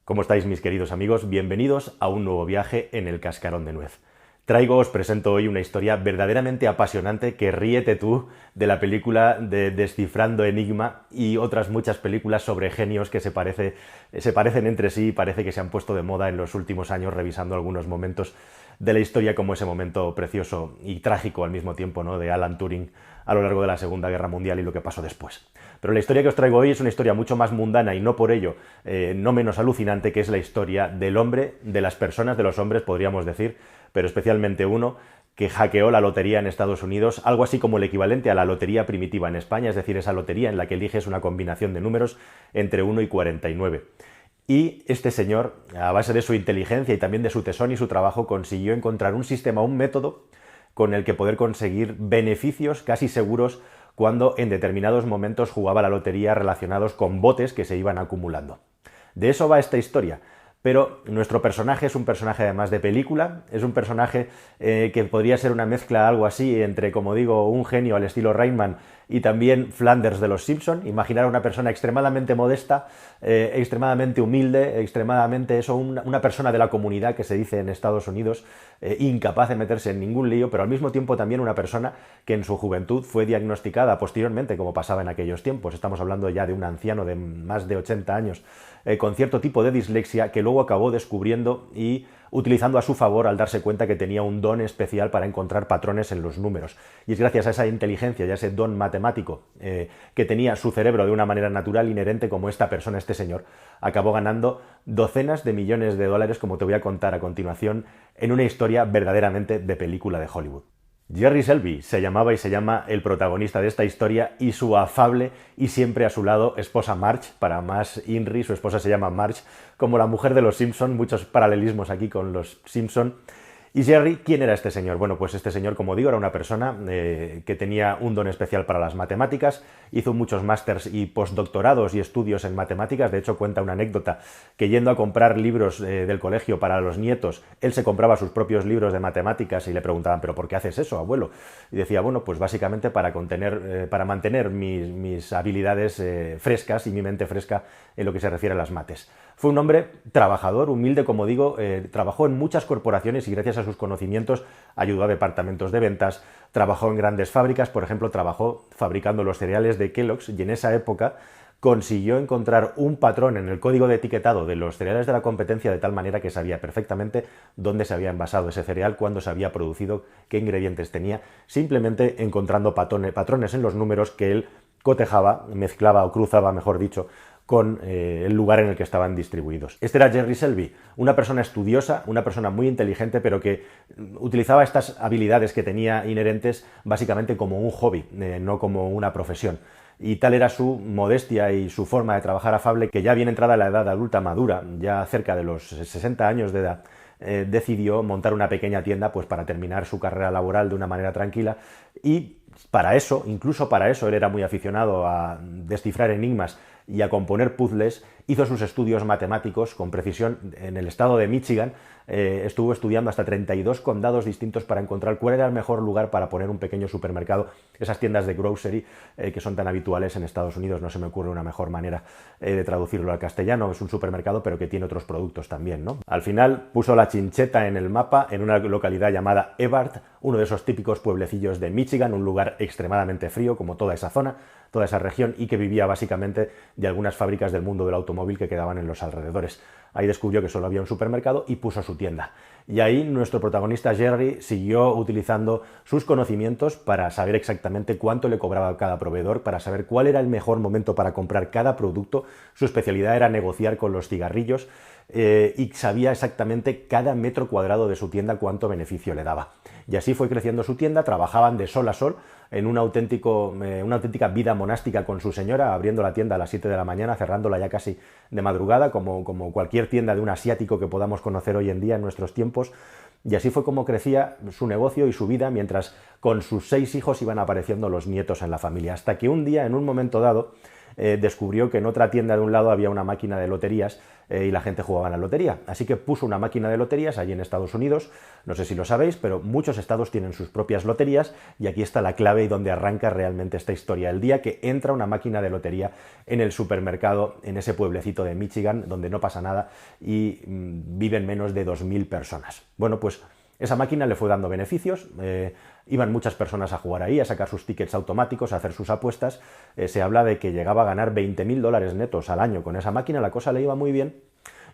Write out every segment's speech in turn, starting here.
¿Cómo estáis, mis queridos amigos? Bienvenidos a un nuevo viaje en el Cascarón de Nuez. Os presento hoy una historia verdaderamente apasionante que ríete tú de la película de Descifrando Enigma y otras muchas películas sobre genios que se parecen entre sí y parece que se han puesto de moda en los últimos años revisando algunos momentos de la historia, como ese momento precioso y trágico al mismo tiempo, ¿no?, de Alan Turing a lo largo de la Segunda Guerra Mundial y lo que pasó después. Pero la historia que os traigo hoy es una historia mucho más mundana y no por ello no menos alucinante, que es la historia del hombre, de las personas, de los hombres, podríamos decir, pero especialmente uno que hackeó la lotería en Estados Unidos, algo así como el equivalente a la lotería primitiva en España, es decir, esa lotería en la que eliges una combinación de números entre 1 y 49. Y este señor, a base de su inteligencia y también de su tesón y su trabajo, consiguió encontrar un sistema, un método con el que poder conseguir beneficios casi seguros cuando en determinados momentos jugaba la lotería relacionados con botes que se iban acumulando. De eso va esta historia. Pero nuestro personaje es un personaje además de película, es un personaje que podría ser una mezcla, algo así, entre, como digo, un genio al estilo Rainman y también Flanders de los Simpson. Imaginar a una persona extremadamente modesta, extremadamente humilde, extremadamente una persona de la comunidad que se dice en Estados Unidos, incapaz de meterse en ningún lío, pero al mismo tiempo también una persona que en su juventud fue diagnosticada posteriormente, como pasaba en aquellos tiempos. Estamos hablando ya de un anciano de más de 80 años, con cierto tipo de dislexia, que luego acabó descubriendo y utilizando a su favor al darse cuenta que tenía un don especial para encontrar patrones en los números. Y es gracias a esa inteligencia y a ese don matemático que tenía su cerebro de una manera natural, inherente, como esta persona, este señor, acabó ganando docenas de millones de dólares, como te voy a contar a continuación, en una historia verdaderamente de película de Hollywood. Jerry Selby se llamaba y se llama el protagonista de esta historia, y su afable y siempre a su lado esposa Marge, para más Inri, su esposa se llama Marge, como la mujer de los Simpson, muchos paralelismos aquí con los Simpson. ¿Y Jerry, quién era este señor? Bueno, pues este señor, como digo, era una persona que tenía un don especial para las matemáticas, hizo muchos másters y postdoctorados y estudios en matemáticas. De hecho, cuenta una anécdota que, yendo a comprar libros del colegio para los nietos, él se compraba sus propios libros de matemáticas y le preguntaban: ¿pero por qué haces eso, abuelo? Y decía: bueno, pues básicamente para mantener mis habilidades frescas y mi mente fresca en lo que se refiere a las mates. Fue un hombre trabajador, humilde, como digo, trabajó en muchas corporaciones y gracias a sus conocimientos ayudó a departamentos de ventas, trabajó en grandes fábricas, por ejemplo, trabajó fabricando los cereales de Kellogg's, y en esa época consiguió encontrar un patrón en el código de etiquetado de los cereales de la competencia, de tal manera que sabía perfectamente dónde se había envasado ese cereal, cuándo se había producido, qué ingredientes tenía, simplemente encontrando patrones en los números que él cotejaba, mezclaba o cruzaba, mejor dicho, con el lugar en el que estaban distribuidos. Este era Jerry Selby, una persona estudiosa, una persona muy inteligente, pero que utilizaba estas habilidades que tenía inherentes básicamente como un hobby, no como una profesión. Y tal era su modestia y su forma de trabajar afable, que ya bien entrada la edad adulta madura, ya cerca de los 60 años de edad, decidió montar una pequeña tienda, pues para terminar su carrera laboral de una manera tranquila. Y para eso, incluso para eso, él era muy aficionado a descifrar enigmas y a componer puzzles. Hizo sus estudios matemáticos con precisión en el estado de Michigan. Estuvo estudiando hasta 32 condados distintos para encontrar cuál era el mejor lugar para poner un pequeño supermercado, esas tiendas de grocery que son tan habituales en Estados Unidos. No se me ocurre una mejor manera de traducirlo al castellano. Es un supermercado, pero que tiene otros productos también, ¿no? Al final puso la Chincheta en el mapa, en una localidad llamada Ebart, uno de esos típicos pueblecillos de Michigan, un lugar extremadamente frío, como toda esa zona, toda esa región, y que vivía básicamente de algunas fábricas del mundo del automóvil que quedaban en los alrededores. Ahí descubrió que solo había un supermercado y puso su tienda. Y ahí nuestro protagonista Jerry siguió utilizando sus conocimientos para saber exactamente cuánto le cobraba cada proveedor, para saber cuál era el mejor momento para comprar cada producto. Su especialidad era negociar con los cigarrillos y sabía exactamente cada metro cuadrado de su tienda cuánto beneficio le daba. Y así fue creciendo su tienda. Trabajaban de sol a sol en una auténtica vida monástica con su señora, abriendo la tienda a las 7 de la mañana, cerrándola ya casi de madrugada, como cualquier tienda de un asiático que podamos conocer hoy en día en nuestros tiempos. Y así fue como crecía su negocio y su vida, mientras con sus 6 hijos iban apareciendo los nietos en la familia, hasta que un día, en un momento dado, descubrió que en otra tienda de un lado había una máquina de loterías y la gente jugaba en la lotería. Así que puso una máquina de loterías allí en Estados Unidos, no sé si lo sabéis, pero muchos estados tienen sus propias loterías y aquí está la clave y donde arranca realmente esta historia. El día que entra una máquina de lotería en el supermercado, en ese pueblecito de Michigan, donde no pasa nada y viven menos de 2000 personas. Bueno, pues esa máquina le fue dando beneficios, iban muchas personas a jugar ahí, a sacar sus tickets automáticos, a hacer sus apuestas. Se habla de que llegaba a ganar $20.000 netos al año con esa máquina, la cosa le iba muy bien.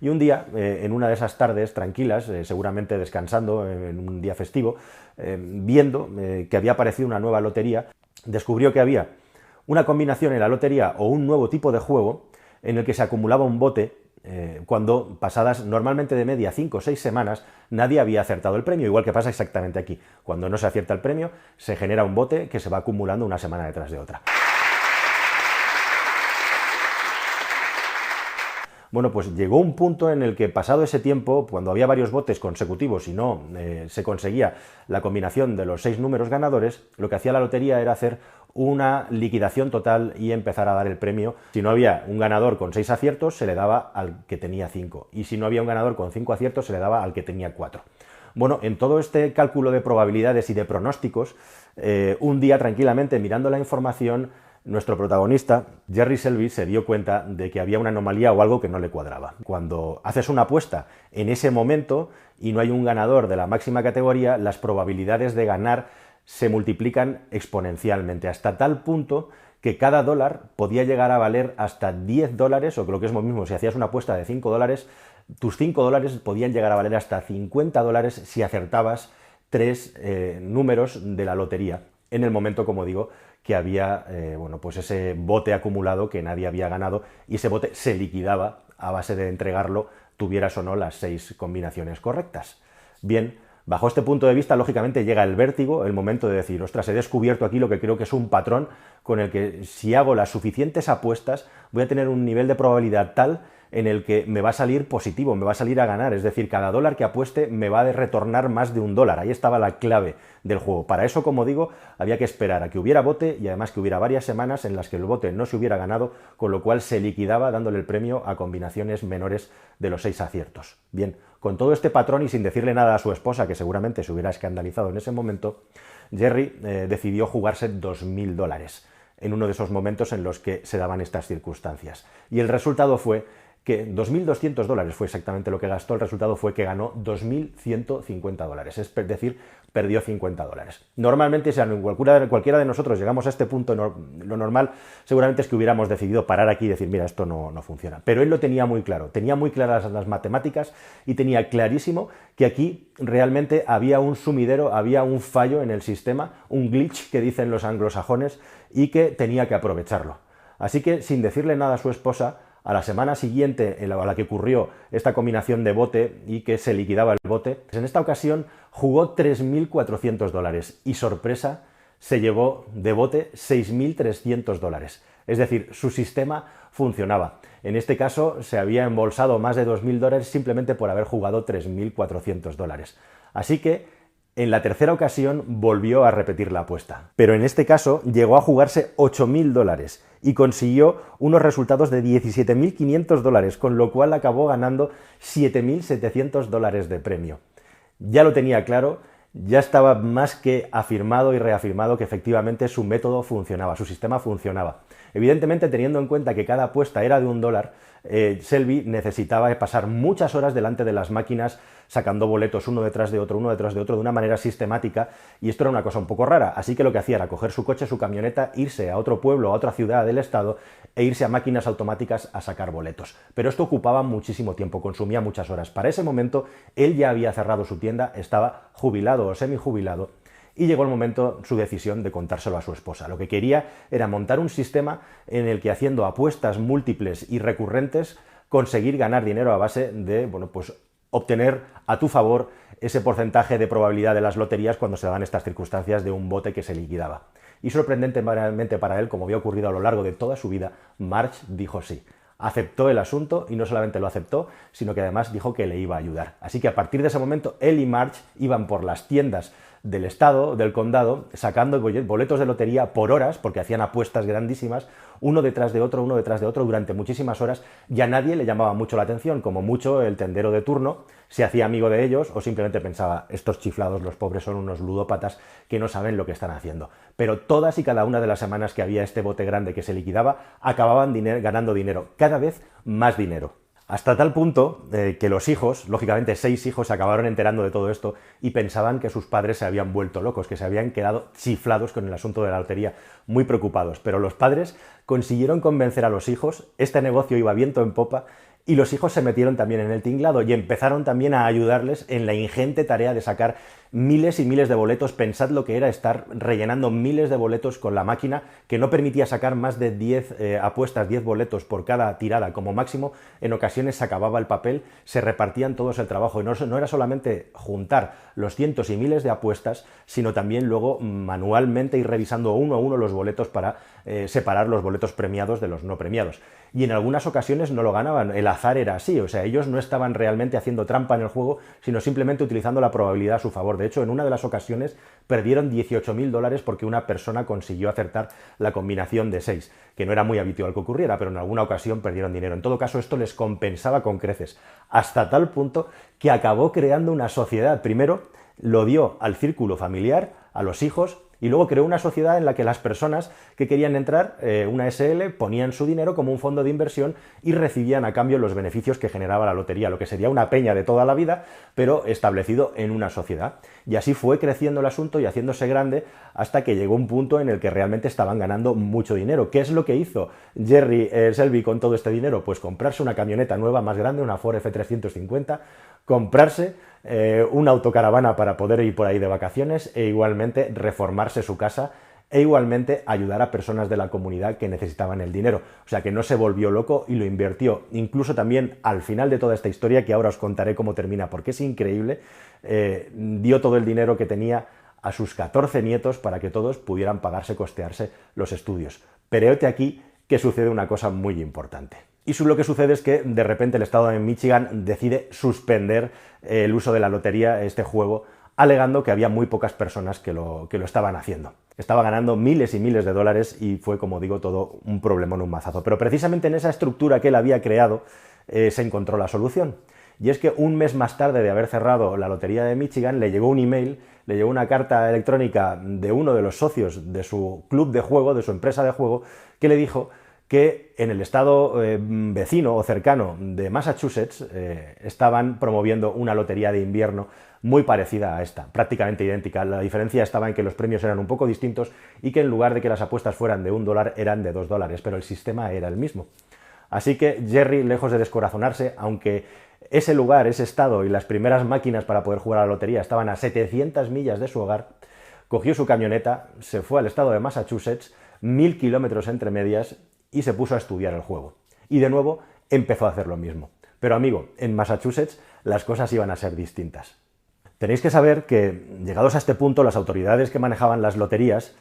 Y un día, en una de esas tardes tranquilas, seguramente descansando en un día festivo, viendo que había aparecido una nueva lotería, descubrió que había una combinación en la lotería o un nuevo tipo de juego en el que se acumulaba un bote cuando pasadas normalmente de media 5 o 6 semanas nadie había acertado el premio, igual que pasa exactamente aquí. Cuando no se acierta el premio, se genera un bote que se va acumulando una semana detrás de otra. Bueno, pues llegó un punto en el que pasado ese tiempo, cuando había varios botes consecutivos y no se conseguía la combinación de los 6 números ganadores, lo que hacía la lotería era hacer una liquidación total y empezar a dar el premio. Si no había un ganador con 6 aciertos, se le daba al que tenía 5. Y si no había un ganador con 5 aciertos, se le daba al que tenía 4. Bueno, en todo este cálculo de probabilidades y de pronósticos, un día tranquilamente mirando la información, nuestro protagonista, Jerry Selby, se dio cuenta de que había una anomalía o algo que no le cuadraba. Cuando haces una apuesta en ese momento y no hay un ganador de la máxima categoría, las probabilidades de ganar se multiplican exponencialmente, hasta tal punto que cada dólar podía llegar a valer hasta $10, o lo que es lo mismo, si hacías una apuesta de $5, tus $5 podían llegar a valer hasta $50 si acertabas 3 números de la lotería, en el momento, como digo, que había bueno, pues ese bote acumulado que nadie había ganado y ese bote se liquidaba a base de entregarlo, tuvieras o no las 6 combinaciones correctas. Bien, bajo este punto de vista, lógicamente llega el vértigo, el momento de decir, ostras, he descubierto aquí lo que creo que es un patrón con el que si hago las suficientes apuestas voy a tener un nivel de probabilidad tal en el que me va a salir positivo, me va a salir a ganar, es decir, cada dólar que apueste me va a retornar más de $1. Ahí estaba la clave del juego. Para eso, como digo, había que esperar a que hubiera bote y además que hubiera varias semanas en las que el bote no se hubiera ganado, con lo cual se liquidaba dándole el premio a combinaciones menores de los 6 aciertos. Bien, con todo este patrón y sin decirle nada a su esposa, que seguramente se hubiera escandalizado en ese momento, Jerry decidió jugarse $2.000 en uno de esos momentos en los que se daban estas circunstancias. Y el resultado fue que $2.200 fue exactamente lo que gastó, el resultado fue que ganó $2.150, es decir, perdió $50. Normalmente, si cualquiera de nosotros llegamos a este punto, lo normal seguramente es que hubiéramos decidido parar aquí y decir, mira, esto no funciona. Pero él lo tenía muy claro, tenía muy claras las matemáticas y tenía clarísimo que aquí realmente había un sumidero, había un fallo en el sistema, un glitch que dicen los anglosajones, y que tenía que aprovecharlo. Así que, sin decirle nada a su esposa, a la semana siguiente a la que ocurrió esta combinación de bote y que se liquidaba el bote, en esta ocasión jugó $3.400 y, sorpresa, se llevó de bote $6.300. Es decir, su sistema funcionaba. En este caso se había embolsado más de $2.000 simplemente por haber jugado $3.400. Así que en la tercera ocasión volvió a repetir la apuesta, pero en este caso llegó a jugarse $8.000 y consiguió unos resultados de $17.500, con lo cual acabó ganando $7.700 de premio. Ya lo tenía claro, ya estaba más que afirmado y reafirmado que efectivamente su método funcionaba, su sistema funcionaba. Evidentemente, teniendo en cuenta que cada apuesta era de $1, Selby necesitaba pasar muchas horas delante de las máquinas sacando boletos uno detrás de otro, de una manera sistemática, y esto era una cosa un poco rara, así que lo que hacía era coger su coche, su camioneta, irse a otro pueblo, a otra ciudad del estado e irse a máquinas automáticas a sacar boletos. Pero esto ocupaba muchísimo tiempo, consumía muchas horas. Para ese momento él ya había cerrado su tienda, estaba jubilado o semijubilado, y llegó el momento, su decisión, de contárselo a su esposa. Lo que quería era montar un sistema en el que, haciendo apuestas múltiples y recurrentes, conseguir ganar dinero a base de, bueno, pues obtener a tu favor ese porcentaje de probabilidad de las loterías cuando se daban estas circunstancias de un bote que se liquidaba. Y sorprendentemente para él, como había ocurrido a lo largo de toda su vida, Marge dijo sí. Aceptó el asunto y no solamente lo aceptó, sino que además dijo que le iba a ayudar. Así que a partir de ese momento, él y Marge iban por las tiendas del estado, del condado, sacando boletos de lotería por horas, porque hacían apuestas grandísimas, uno detrás de otro, durante muchísimas horas, y a nadie le llamaba mucho la atención, como mucho el tendero de turno se hacía amigo de ellos o simplemente pensaba, estos chiflados, los pobres, son unos ludópatas que no saben lo que están haciendo. Pero todas y cada una de las semanas que había este bote grande que se liquidaba, acababan ganando dinero, cada vez más dinero. Hasta tal punto que los hijos, lógicamente 6 hijos, se acabaron enterando de todo esto y pensaban que sus padres se habían vuelto locos, que se habían quedado chiflados con el asunto de la lotería, muy preocupados. Pero los padres consiguieron convencer a los hijos, este negocio iba viento en popa, y los hijos se metieron también en el tinglado y empezaron también a ayudarles en la ingente tarea de sacar miles y miles de boletos. Pensad lo que era estar rellenando miles de boletos con la máquina, que no permitía sacar más de 10 apuestas, 10 boletos por cada tirada como máximo. En ocasiones se acababa el papel, se repartían todos el trabajo y no era solamente juntar los cientos y miles de apuestas, sino también luego manualmente ir revisando uno a uno los boletos para separar los boletos premiados de los no premiados. Y en algunas ocasiones no lo ganaban, el azar era así, o sea, ellos no estaban realmente haciendo trampa en el juego, sino simplemente utilizando la probabilidad a su favor. De hecho, en una de las ocasiones perdieron $18.000 porque una persona consiguió acertar la combinación de 6, que no era muy habitual que ocurriera, pero en alguna ocasión perdieron dinero. En todo caso, esto les compensaba con creces, hasta tal punto que acabó creando una sociedad. Primero lo dio al círculo familiar, a los hijos, y luego creó una sociedad en la que las personas que querían entrar, una SL, ponían su dinero como un fondo de inversión y recibían a cambio los beneficios que generaba la lotería, lo que sería una peña de toda la vida, pero establecido en una sociedad. Y así fue creciendo el asunto y haciéndose grande hasta que llegó un punto en el que realmente estaban ganando mucho dinero. ¿Qué es lo que hizo Jerry Selby con todo este dinero? Pues comprarse una camioneta nueva más grande, una Ford F350, comprarse una autocaravana para poder ir por ahí de vacaciones e igualmente reformarse su casa e igualmente ayudar a personas de la comunidad que necesitaban el dinero. O sea que no se volvió loco y lo invirtió. Incluso también al final de toda esta historia, que ahora os contaré cómo termina porque es increíble, dio todo el dinero que tenía a sus 14 nietos para que todos pudieran costearse los estudios. Pero hete aquí que sucede una cosa muy importante. Y lo que sucede es que de repente el estado de Michigan decide suspender el uso de la lotería, este juego, alegando que había muy pocas personas que lo estaban haciendo. Estaba ganando miles y miles de dólares y fue, como digo, todo un problemón, un mazazo. Pero precisamente en esa estructura que él había creado se encontró la solución. Y es que un mes más tarde de haber cerrado la lotería de Michigan, le llegó un email, le llegó una carta electrónica de uno de los socios de su club de juego, de su empresa de juego, que le dijo que en el estado vecino o cercano de Massachusetts estaban promoviendo una lotería de invierno muy parecida a esta, prácticamente idéntica. La diferencia estaba en que los premios eran un poco distintos y que en lugar de que las apuestas fueran de $1 eran de $2, pero el sistema era el mismo. Así que Jerry, lejos de descorazonarse, aunque ese lugar, ese estado y las primeras máquinas para poder jugar a la lotería estaban a 700 millas de su hogar, cogió su camioneta, se fue al estado de Massachusetts, 1000 kilómetros entre medias, y se puso a estudiar el juego. Y de nuevo empezó a hacer lo mismo. Pero amigo, en Massachusetts las cosas iban a ser distintas. Tenéis que saber que, llegados a este punto, las autoridades que manejaban las loterías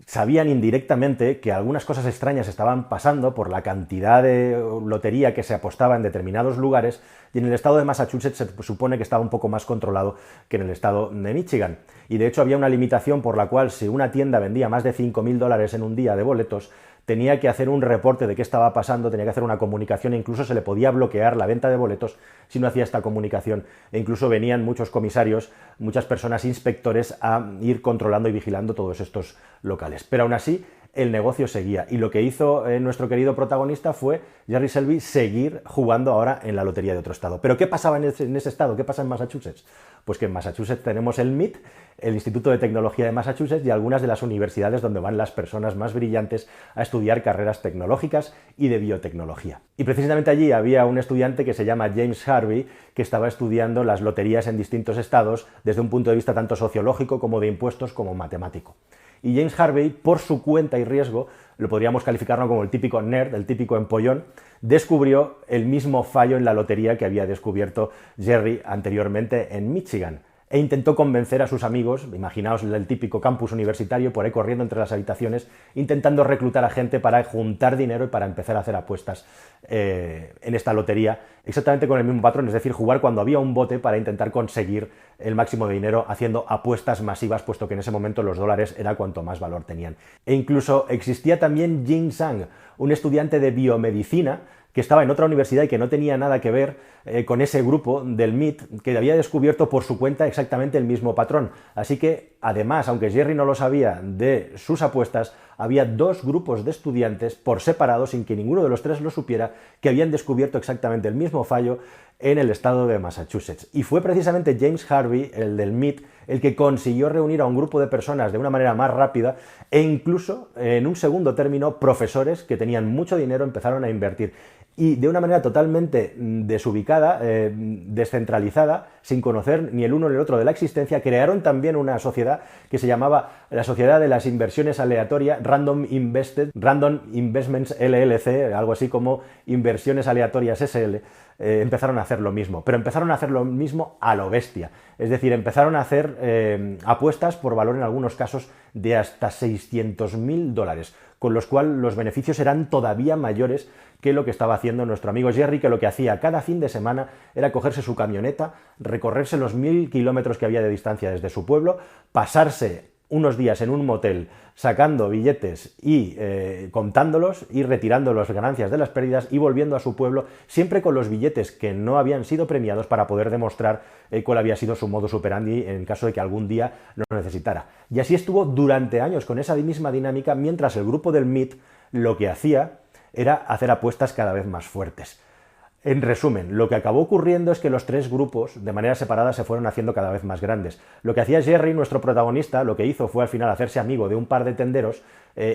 sabían indirectamente que algunas cosas extrañas estaban pasando por la cantidad de lotería que se apostaba en determinados lugares, y en el estado de Massachusetts se supone que estaba un poco más controlado que en el estado de Michigan. Y de hecho había una limitación por la cual si una tienda vendía más de $5.000 en un día de boletos, tenía que hacer un reporte de qué estaba pasando, tenía que hacer una comunicación e incluso se le podía bloquear la venta de boletos si no hacía esta comunicación. E incluso venían muchos comisarios, muchas personas, inspectores, a ir controlando y vigilando todos estos locales. Pero aún así, el negocio seguía. Y lo que hizo nuestro querido protagonista fue, Jerry Selby, seguir jugando ahora en la lotería de otro estado. ¿Pero qué pasaba en ese estado? ¿Qué pasa en Massachusetts? Pues que en Massachusetts tenemos el MIT, el Instituto de Tecnología de Massachusetts, y algunas de las universidades donde van las personas más brillantes a estudiar carreras tecnológicas y de biotecnología. Y precisamente allí había un estudiante que se llama James Harvey, que estaba estudiando las loterías en distintos estados desde un punto de vista tanto sociológico como de impuestos como matemático. Y James Harvey, por su cuenta y riesgo, lo podríamos calificarlo como el típico nerd, el típico empollón, descubrió el mismo fallo en la lotería que había descubierto Jerry anteriormente en Michigan. e intentó convencer a sus amigos, imaginaos el típico campus universitario, por ahí corriendo entre las habitaciones, intentando reclutar a gente para juntar dinero y para empezar a hacer apuestas en esta lotería, exactamente con el mismo patrón, es decir, jugar cuando había un bote para intentar conseguir el máximo de dinero haciendo apuestas masivas, puesto que en ese momento los dólares era cuanto más valor tenían. E incluso existía también Jin Sang, un estudiante de biomedicina que estaba en otra universidad y que no tenía nada que ver con ese grupo del MIT, que había descubierto por su cuenta exactamente el mismo patrón. Así que, además, aunque Jerry no lo sabía de sus apuestas, había dos grupos de estudiantes por separado, sin que ninguno de los tres lo supiera, que habían descubierto exactamente el mismo fallo en el estado de Massachusetts. Y fue precisamente James Harvey, el del MIT, el que consiguió reunir a un grupo de personas de una manera más rápida e incluso, en un segundo término, profesores que tenían mucho dinero empezaron a invertir. Y de una manera totalmente desubicada, descentralizada, sin conocer ni el uno ni el otro de la existencia, crearon también una sociedad que se llamaba la Sociedad de las Inversiones Aleatorias, Random Investments LLC, algo así como Inversiones Aleatorias SL. Empezaron a hacer lo mismo, pero empezaron a hacer lo mismo a lo bestia. Es decir, empezaron a hacer apuestas por valor en algunos casos de hasta $600.000, con los cuales los beneficios eran todavía mayores que lo que estaba haciendo nuestro amigo Jerry, que lo que hacía cada fin de semana era cogerse su camioneta, recorrerse los 1000 kilómetros que había de distancia desde su pueblo, pasarse unos días en un motel sacando billetes y contándolos y retirando las ganancias de las pérdidas y volviendo a su pueblo, siempre con los billetes que no habían sido premiados para poder demostrar cuál había sido su modus operandi en caso de que algún día lo necesitara. Y así estuvo durante años con esa misma dinámica, mientras el grupo del MIT lo que hacía era hacer apuestas cada vez más fuertes. En resumen, lo que acabó ocurriendo es que los tres grupos, de manera separada, se fueron haciendo cada vez más grandes. Lo que hacía Jerry, nuestro protagonista, lo que hizo fue al final hacerse amigo de un par de tenderos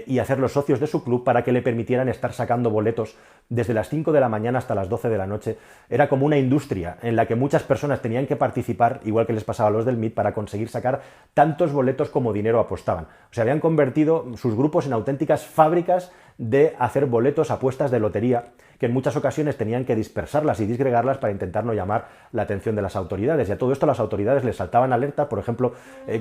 y hacerlos socios de su club para que le permitieran estar sacando boletos desde las 5 de la mañana hasta las 12 de la noche. Era como una industria en la que muchas personas tenían que participar, igual que les pasaba a los del MIT, para conseguir sacar tantos boletos como dinero apostaban. O sea, habían convertido sus grupos en auténticas fábricas de hacer boletos, apuestas de lotería, que en muchas ocasiones tenían que dispersarlas y disgregarlas para intentar no llamar la atención de las autoridades. Y a todo esto las autoridades les saltaban alertas, por ejemplo,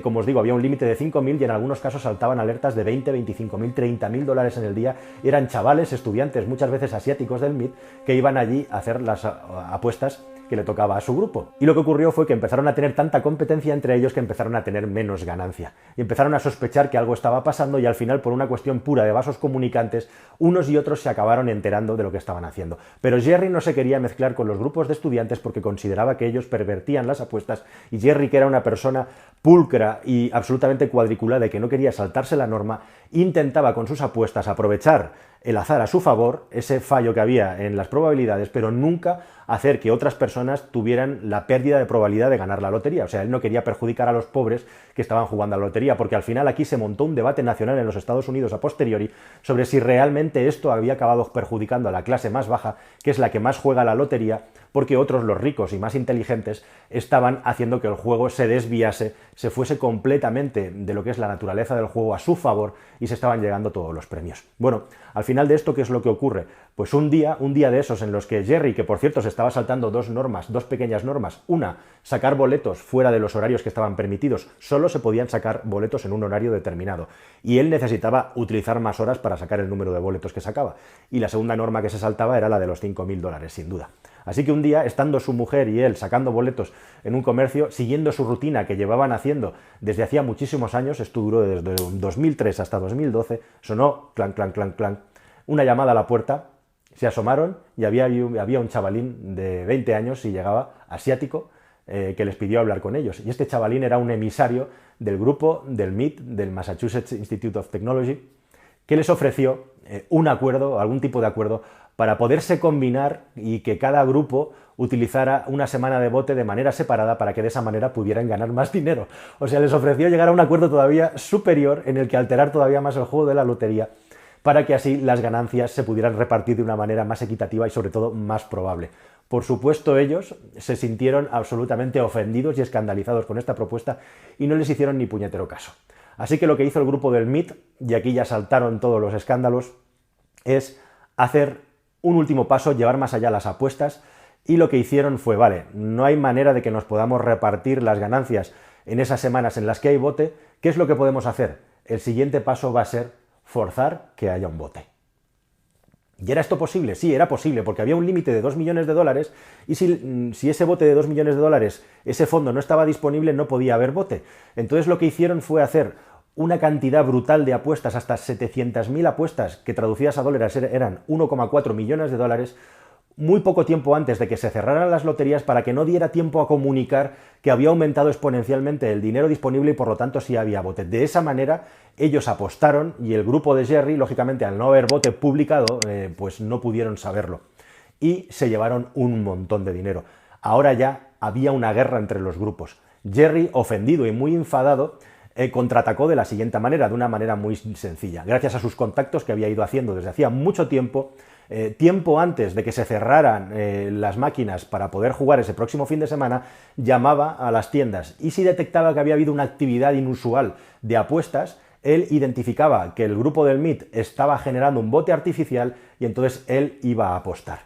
como os digo, había un límite de 5.000 y en algunos casos saltaban alertas de 20, 25.000, 30.000 dólares en el día. Y eran chavales, estudiantes, muchas veces asiáticos del MIT, que iban allí a hacer las apuestas que le tocaba a su grupo. Y lo que ocurrió fue que empezaron a tener tanta competencia entre ellos que empezaron a tener menos ganancia. Y empezaron a sospechar que algo estaba pasando y al final, por una cuestión pura de vasos comunicantes, unos y otros se acabaron enterando de lo que estaban haciendo. Pero Jerry no se quería mezclar con los grupos de estudiantes porque consideraba que ellos pervertían las apuestas y Jerry, que era una persona pulcra y absolutamente cuadriculada y que no quería saltarse la norma, intentaba con sus apuestas aprovechar el azar a su favor, ese fallo que había en las probabilidades, pero nunca hacer que otras personas tuvieran la pérdida de probabilidad de ganar la lotería. O sea, él no quería perjudicar a los pobres que estaban jugando a la lotería, porque al final aquí se montó un debate nacional en los Estados Unidos a posteriori sobre si realmente esto había acabado perjudicando a la clase más baja, que es la que más juega a la lotería, porque otros, los ricos y más inteligentes, estaban haciendo que el juego se desviase, se fuese completamente de lo que es la naturaleza del juego a su favor y se estaban llegando todos los premios. Bueno, al final de esto, ¿qué es lo que ocurre? Pues un día de esos en los que Jerry, que por cierto se estaba saltando dos pequeñas normas, una, sacar boletos fuera de los horarios que estaban permitidos, solo se podían sacar boletos en un horario determinado, y él necesitaba utilizar más horas para sacar el número de boletos que sacaba, y la segunda norma que se saltaba era la de los 5.000 dólares, sin duda. Así que un día, estando su mujer y él sacando boletos en un comercio, siguiendo su rutina que llevaban haciendo desde hacía muchísimos años, esto duró desde 2003 hasta 2012, sonó clan, clan, clan, clan, una llamada a la puerta, se asomaron y había un chavalín de 20 años, y llegaba, asiático, que les pidió hablar con ellos. Y este chavalín era un emisario del grupo del MIT, del Massachusetts Institute of Technology, que les ofreció un acuerdo, algún tipo de acuerdo, para poderse combinar y que cada grupo utilizara una semana de bote de manera separada para que de esa manera pudieran ganar más dinero. O sea, les ofreció llegar a un acuerdo todavía superior en el que alterar todavía más el juego de la lotería para que así las ganancias se pudieran repartir de una manera más equitativa y sobre todo más probable. Por supuesto, ellos se sintieron absolutamente ofendidos y escandalizados con esta propuesta y no les hicieron ni puñetero caso. Así que lo que hizo el grupo del MIT, y aquí ya saltaron todos los escándalos, es hacer un último paso, llevar más allá las apuestas y lo que hicieron fue, vale, no hay manera de que nos podamos repartir las ganancias en esas semanas en las que hay bote, ¿qué es lo que podemos hacer? El siguiente paso va a ser forzar que haya un bote. ¿Y era esto posible? Sí, era posible, porque había un límite de 2 millones de dólares y si ese bote de 2 millones de dólares, ese fondo no estaba disponible, no podía haber bote. Entonces lo que hicieron fue hacer una cantidad brutal de apuestas, hasta 700.000 apuestas, que traducidas a dólares eran 1,4 millones de dólares, muy poco tiempo antes de que se cerraran las loterías para que no diera tiempo a comunicar que había aumentado exponencialmente el dinero disponible y por lo tanto sí había bote. De esa manera ellos apostaron y el grupo de Jerry, lógicamente al no haber bote publicado, pues no pudieron saberlo. Y se llevaron un montón de dinero. Ahora ya había una guerra entre los grupos. Jerry, ofendido y muy enfadado, contraatacó de la siguiente manera, de una manera muy sencilla. Gracias a sus contactos que había ido haciendo desde hacía mucho tiempo, tiempo antes de que se cerraran las máquinas para poder jugar ese próximo fin de semana, llamaba a las tiendas y si detectaba que había habido una actividad inusual de apuestas, él identificaba que el grupo del MIT estaba generando un bote artificial y entonces él iba a apostar.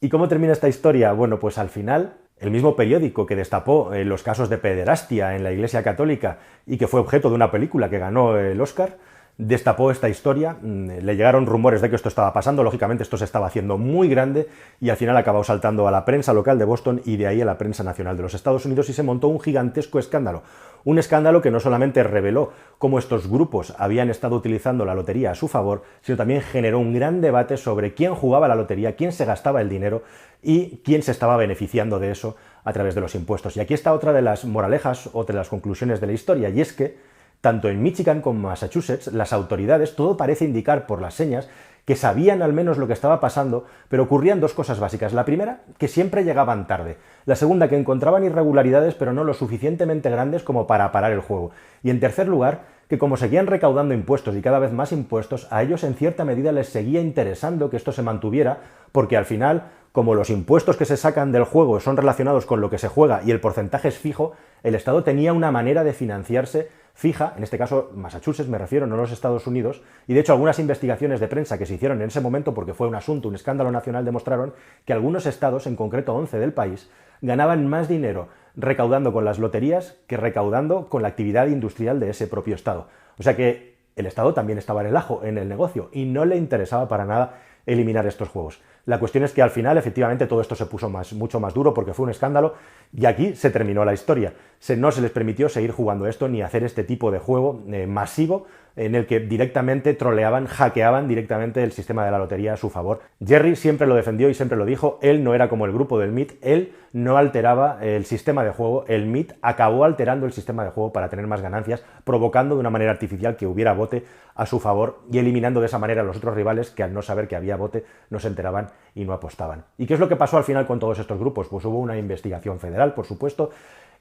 ¿Y cómo termina esta historia? Bueno, pues al final el mismo periódico que destapó los casos de pederastia en la Iglesia Católica y que fue objeto de una película que ganó el Oscar, destapó esta historia, le llegaron rumores de que esto estaba pasando, lógicamente esto se estaba haciendo muy grande y al final acabó saltando a la prensa local de Boston y de ahí a la prensa nacional de los Estados Unidos y se montó un gigantesco escándalo. Un escándalo que no solamente reveló cómo estos grupos habían estado utilizando la lotería a su favor, sino también generó un gran debate sobre quién jugaba la lotería, quién se gastaba el dinero y quién se estaba beneficiando de eso a través de los impuestos. Y aquí está otra de las moralejas, otra de las conclusiones de la historia, y es que tanto en Michigan como en Massachusetts, las autoridades, todo parece indicar por las señas, que sabían al menos lo que estaba pasando, pero ocurrían dos cosas básicas. La primera, que siempre llegaban tarde. La segunda, que encontraban irregularidades, pero no lo suficientemente grandes como para parar el juego. Y en tercer lugar, que como seguían recaudando impuestos y cada vez más impuestos, a ellos en cierta medida les seguía interesando que esto se mantuviera, porque al final, como los impuestos que se sacan del juego son relacionados con lo que se juega y el porcentaje es fijo, el Estado tenía una manera de financiarse fija, en este caso Massachusetts me refiero, no los Estados Unidos, y de hecho algunas investigaciones de prensa que se hicieron en ese momento, porque fue un asunto, un escándalo nacional, demostraron que algunos estados, en concreto 11 del país, ganaban más dinero recaudando con las loterías que recaudando con la actividad industrial de ese propio estado. O sea que el Estado también estaba en el ajo, en el negocio, y no le interesaba para nada eliminar estos juegos. La cuestión es que al final, efectivamente, todo esto se puso mucho más duro porque fue un escándalo y aquí se terminó la historia. No se les permitió seguir jugando esto ni hacer este tipo de juego masivo en el que directamente troleaban, hackeaban directamente el sistema de la lotería a su favor. Jerry siempre lo defendió y siempre lo dijo, él no era como el grupo del MIT, él no alteraba el sistema de juego, el MIT acabó alterando el sistema de juego para tener más ganancias, provocando de una manera artificial que hubiera bote a su favor y eliminando de esa manera a los otros rivales que al no saber que había bote no se enteraban y no apostaban. ¿Y qué es lo que pasó al final con todos estos grupos? Pues hubo una investigación federal, por supuesto,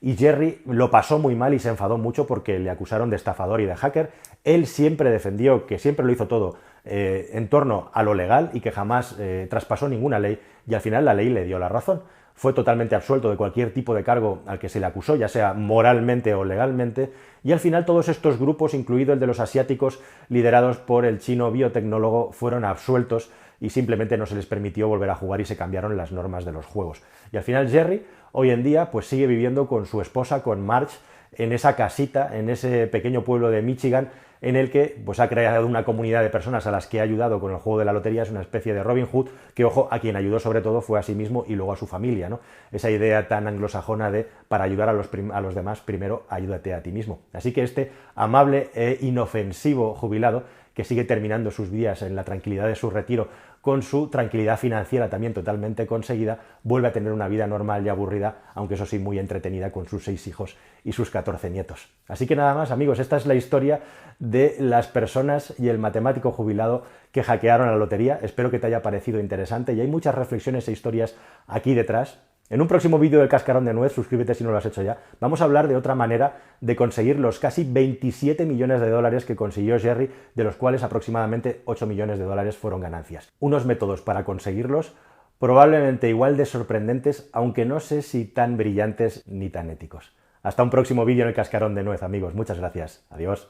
y Jerry lo pasó muy mal y se enfadó mucho porque le acusaron de estafador y de hacker. Él siempre defendió que siempre lo hizo todo en torno a lo legal y que jamás traspasó ninguna ley y al final la ley le dio la razón. Fue totalmente absuelto de cualquier tipo de cargo al que se le acusó, ya sea moralmente o legalmente, y al final todos estos grupos, incluido el de los asiáticos, liderados por el chino biotecnólogo, fueron absueltos y simplemente no se les permitió volver a jugar y se cambiaron las normas de los juegos. Y al final Jerry, hoy en día, pues sigue viviendo con su esposa, con Marge, en esa casita, en ese pequeño pueblo de Michigan, en el que pues, ha creado una comunidad de personas a las que ha ayudado con el juego de la lotería. Es una especie de Robin Hood, que, ojo, a quien ayudó sobre todo fue a sí mismo y luego a su familia, ¿no? Esa idea tan anglosajona de, para ayudar a los demás, primero ayúdate a ti mismo. Así que este amable e inofensivo jubilado, que sigue terminando sus días en la tranquilidad de su retiro, con su tranquilidad financiera también totalmente conseguida, vuelve a tener una vida normal y aburrida, aunque eso sí muy entretenida con sus 6 hijos y sus 14 nietos. Así que nada más, amigos, esta es la historia de las personas y el matemático jubilado que hackearon la lotería. Espero que te haya parecido interesante y hay muchas reflexiones e historias aquí detrás. En un próximo vídeo del Cascarón de Nuez, suscríbete si no lo has hecho ya, vamos a hablar de otra manera de conseguir los casi 27 millones de dólares que consiguió Jerry, de los cuales aproximadamente 8 millones de dólares fueron ganancias. Unos métodos para conseguirlos probablemente igual de sorprendentes, aunque no sé si tan brillantes ni tan éticos. Hasta un próximo vídeo en el Cascarón de Nuez, amigos. Muchas gracias. Adiós.